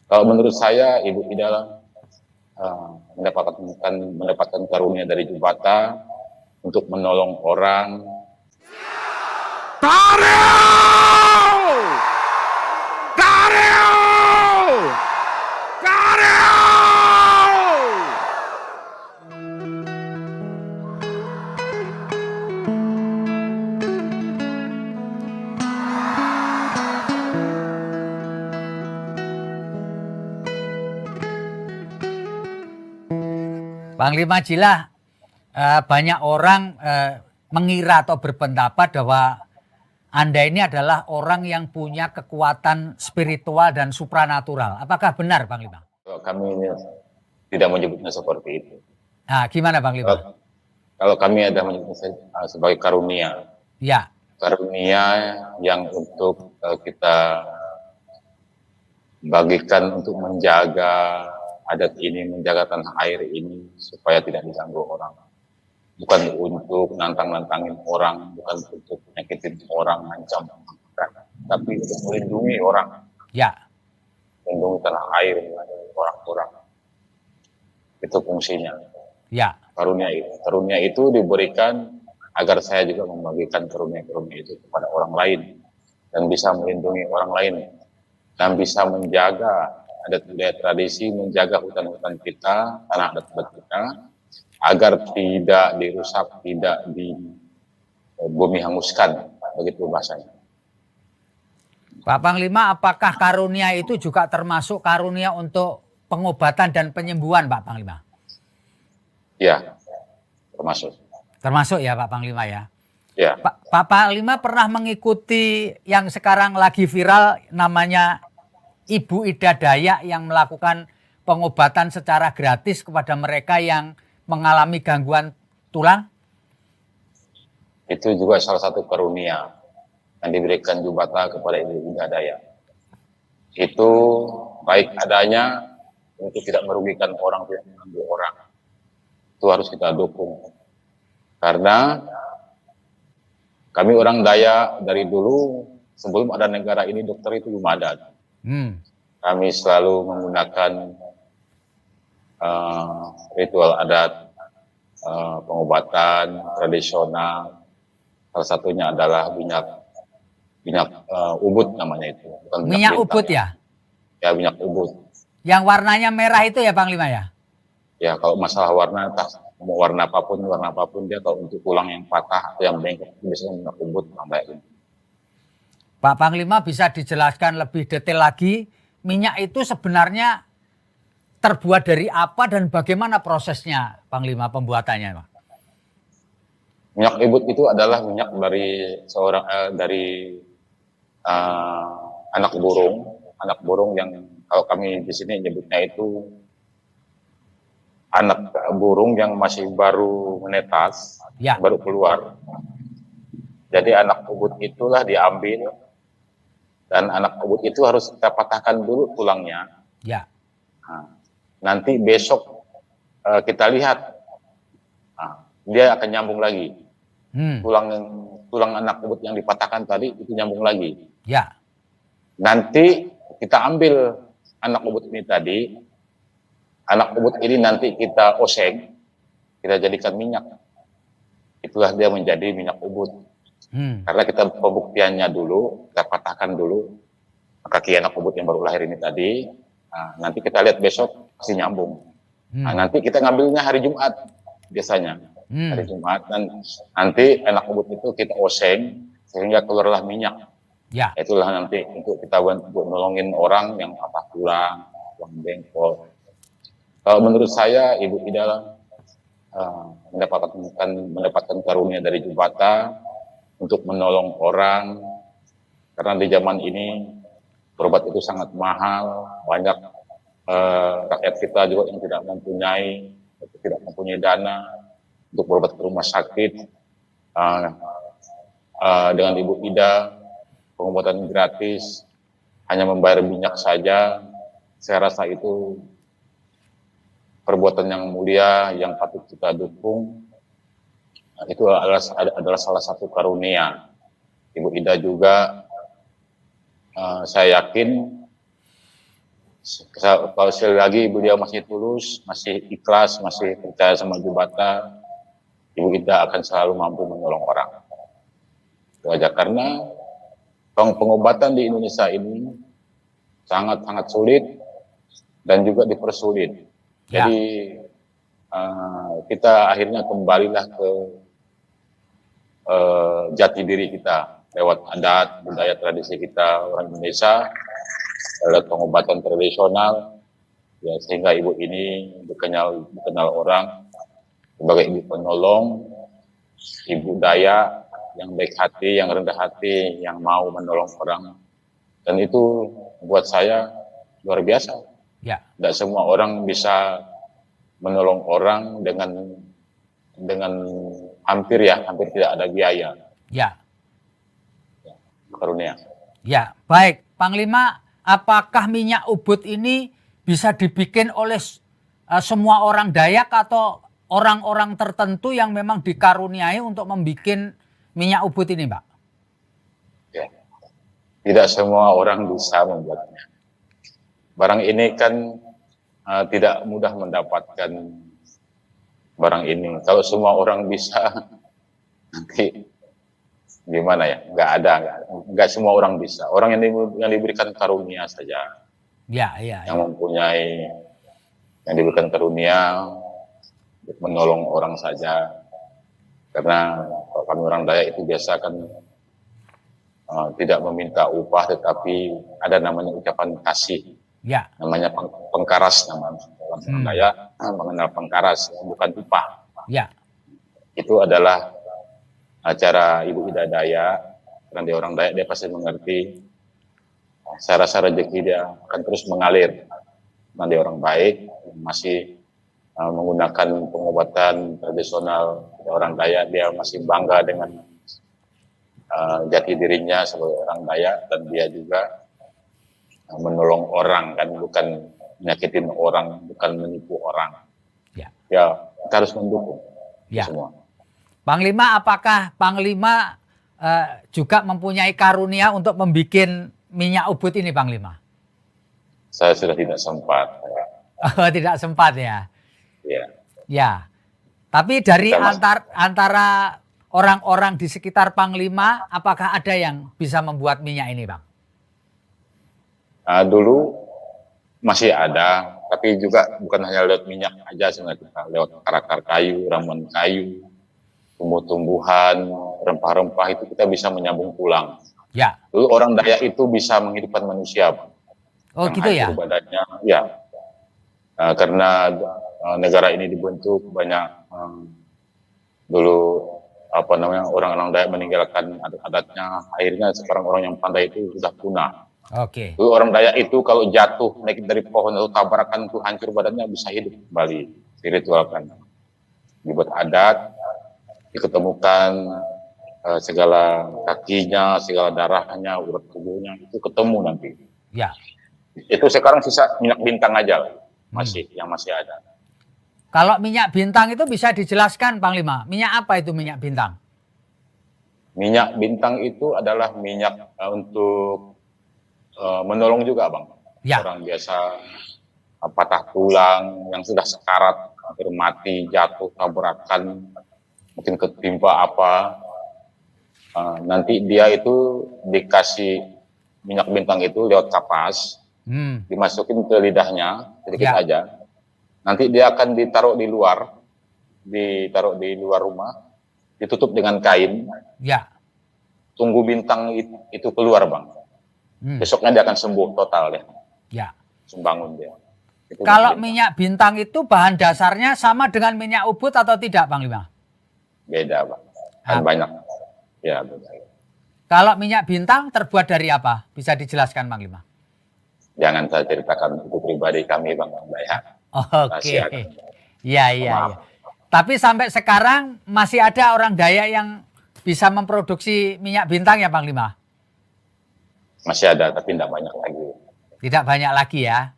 Kalau menurut saya, Ibu Ida mendapatkan karunia dari Jubata untuk menolong orang. Panglima Jila, banyak orang mengira atau berpendapat bahwa Anda ini adalah orang yang punya kekuatan spiritual dan supranatural. Apakah benar, Panglima? Kami tidak menyebutnya seperti itu. Nah, gimana, Panglima? Kalau kami ada menyebutnya sebagai karunia. Ya. Karunia yang untuk kita bagikan untuk menjaga adat ini, menjaga tanah air ini supaya tidak diganggu orang. Bukan untuk nantang-nantangin orang, bukan untuk nyakitin orang, ngancam, tapi untuk melindungi orang. Ya. Melindungi tanah air, orang-orang. Itu fungsinya. Ya. Karunia itu diberikan agar saya juga membagikan karunia-karunia itu kepada orang lain dan bisa melindungi orang lain dan bisa menjaga adat budaya tradisi, menjaga hutan-hutan kita, tanah adat kita, agar tidak dirusak, tidak di bumi hanguskan, begitu bahasanya. Pak Panglima, apakah karunia itu juga termasuk karunia untuk pengobatan dan penyembuhan, Pak Panglima? Ya, termasuk. Termasuk ya, Pak Panglima ya? Ya. Pak Panglima pernah mengikuti yang sekarang lagi viral namanya Ibu Ida Dayak yang melakukan pengobatan secara gratis kepada mereka yang mengalami gangguan tulang? Itu juga salah satu karunia yang diberikan Jubata kepada Ibu Ida Dayak. Itu baik adanya untuk tidak merugikan orang, tidak mengganggu orang. Itu harus kita dukung. Karena kami orang Dayak dari dulu, sebelum ada negara ini, dokter itu belum ada. Kami selalu menggunakan ritual adat, pengobatan tradisional. Salah satunya adalah minyak ubud namanya itu. Bukan minyak ubud ya? Ya, minyak ubud. Yang warnanya merah itu ya, Panglima ya? Ya, kalau masalah warna, mau warna apapun dia, kalau untuk tulang yang patah atau yang bengkok, biasanya minyak ubud namanya itu. Pak Panglima bisa dijelaskan lebih detail lagi, minyak itu sebenarnya terbuat dari apa dan bagaimana prosesnya, Panglima, pembuatannya, Pak? Minyak ubud itu adalah minyak dari anak burung yang kalau kami di sini nyebutnya itu anak burung yang masih baru menetas, ya, baru keluar. Jadi anak ubud itulah diambil, dan anak ubud itu harus kita patahkan dulu tulangnya. Ya. Nah, nanti besok kita lihat, dia akan nyambung lagi. Tulang anak ubud yang dipatahkan tadi itu nyambung lagi. Ya. Nanti kita ambil anak ubud ini tadi, anak ubud ini nanti kita oseng, kita jadikan minyak. Itulah dia menjadi minyak ubud. Karena kita pembuktiannya dulu, kita patahkan dulu kaki anak ubud yang baru lahir ini tadi. Nanti kita lihat besok pasti nyambung. Nanti kita ngambilnya hari Jumat biasanya. Hari Jumat, dan nanti anak ubud itu kita oseng sehingga keluarlah minyak. Ya. Itulah nanti untuk kita bantu nolongin orang yang patah tulang bengkok. Kalau menurut saya, Ibu Ida mendapatkan karunia dari Jubata untuk menolong orang, karena di zaman ini berobat itu sangat mahal, banyak rakyat kita juga yang tidak mempunyai dana untuk berobat ke rumah sakit. Dengan Ibu Ida, pengobatan gratis, hanya membayar minyak saja, saya rasa itu perbuatan yang mulia yang patut kita dukung. Itu adalah salah satu karunia. Ibu Ida juga, saya yakin Kalau sekali lagi beliau masih tulus, masih ikhlas, masih percaya sama Ibu Bata, Ibu Ida akan selalu mampu menolong orang. Itu aja, karena pengobatan di Indonesia ini sangat-sangat sulit dan juga dipersulit. Ya. Jadi kita akhirnya kembalilah ke jati diri kita lewat adat, budaya, tradisi kita orang Indonesia, lewat pengobatan tradisional, ya, sehingga ibu ini dikenal orang sebagai ibu penolong, ibu daya yang baik hati, yang rendah hati, yang mau menolong orang. Dan itu buat saya luar biasa. Ya. Tidak semua orang bisa menolong orang dengan hampir tidak ada biaya. Ya. Karunia. Ya, baik. Panglima, apakah minyak ubud ini bisa dibikin oleh semua orang Dayak atau orang-orang tertentu yang memang dikaruniai untuk membuat minyak ubud ini, Pak? Ya. Tidak semua orang bisa membuatnya. Barang ini kan tidak mudah mendapatkan barang ini. Kalau semua orang bisa, nanti gimana ya? Nggak semua orang bisa. Orang yang diberikan karunia saja. Ya. Yang diberikan karunia untuk menolong orang saja. Karena kami orang Dayak itu biasa kan tidak meminta upah, tetapi ada namanya ucapan kasih. Ya. Namanya pengkaras, namanya orang Dayak mengenal pengkaras, bukan upah. Ya. Itu adalah acara Ibu Ida Dayak. Karena dia orang Dayak, dia pasti mengerti. Saya rasa rezeki dia akan terus mengalir. Karena dia orang baik, masih menggunakan pengobatan tradisional orang Dayak. Dia masih bangga dengan jati dirinya sebagai orang Dayak, dan dia juga menolong orang, kan, bukan menyakitin orang, bukan menipu orang. Ya, kita harus mendukung semua. Panglima, apakah Panglima juga mempunyai karunia untuk membuat minyak ubud ini, Panglima? Saya sudah tidak sempat. Tidak sempat ya? Ya. Tapi dari antara orang-orang di sekitar Panglima, apakah ada yang bisa membuat minyak ini, Bang? Dulu masih ada, tapi juga bukan hanya lewat minyak aja sebenarnya, lewat akar kayu, ramuan kayu, tumbuh-tumbuhan, rempah-rempah itu kita bisa menyambung pulang. Ya. Dulu orang Dayak itu bisa menghidupkan manusia, Bang. Oh, gitu ya? Badannya, ya. Karena negara ini dibentuk banyak dulu orang-orang Dayak meninggalkan adat-adatnya, akhirnya sekarang orang yang pandai itu sudah punah. Oke. Dulu orang Dayak itu kalau jatuh naik dari pohon atau tabrakan itu hancur badannya, bisa hidup kembali, diritualkan. Dibuat adat, diketemukan segala kakinya, segala darahnya, urat tubuhnya itu ketemu nanti. Ya. Itu sekarang sisa minyak bintang aja yang masih ada. Kalau minyak bintang itu bisa dijelaskan, Panglima. Minyak apa itu minyak bintang? Minyak bintang itu adalah minyak untuk menolong juga, Bang. Ya. Orang biasa patah tulang, yang sudah sekarat, hampir mati, jatuh, tabrakan, mungkin ketimpa apa. Nanti dia itu dikasih minyak bintang itu lewat kapas, dimasukin ke lidahnya, sedikit aja. Nanti dia akan ditaruh di luar rumah, ditutup dengan kain. Ya. Tunggu bintang itu keluar, Bang. Besoknya dia akan sembuh total ya. Ya. Sembangun dia. Kalau minyak bintang itu bahan dasarnya sama dengan minyak ubud atau tidak, Panglima? Beda, Bang. Kan banyak. Ya, beda. Kalau minyak bintang terbuat dari apa? Bisa dijelaskan, Panglima? Jangan saya ceritakan itu pribadi kami, Bang Dayak. Oke. Iya. Tapi sampai sekarang masih ada orang Dayak yang bisa memproduksi minyak bintang ya, Panglima? Masih ada, tapi tidak banyak lagi. Tidak banyak lagi ya?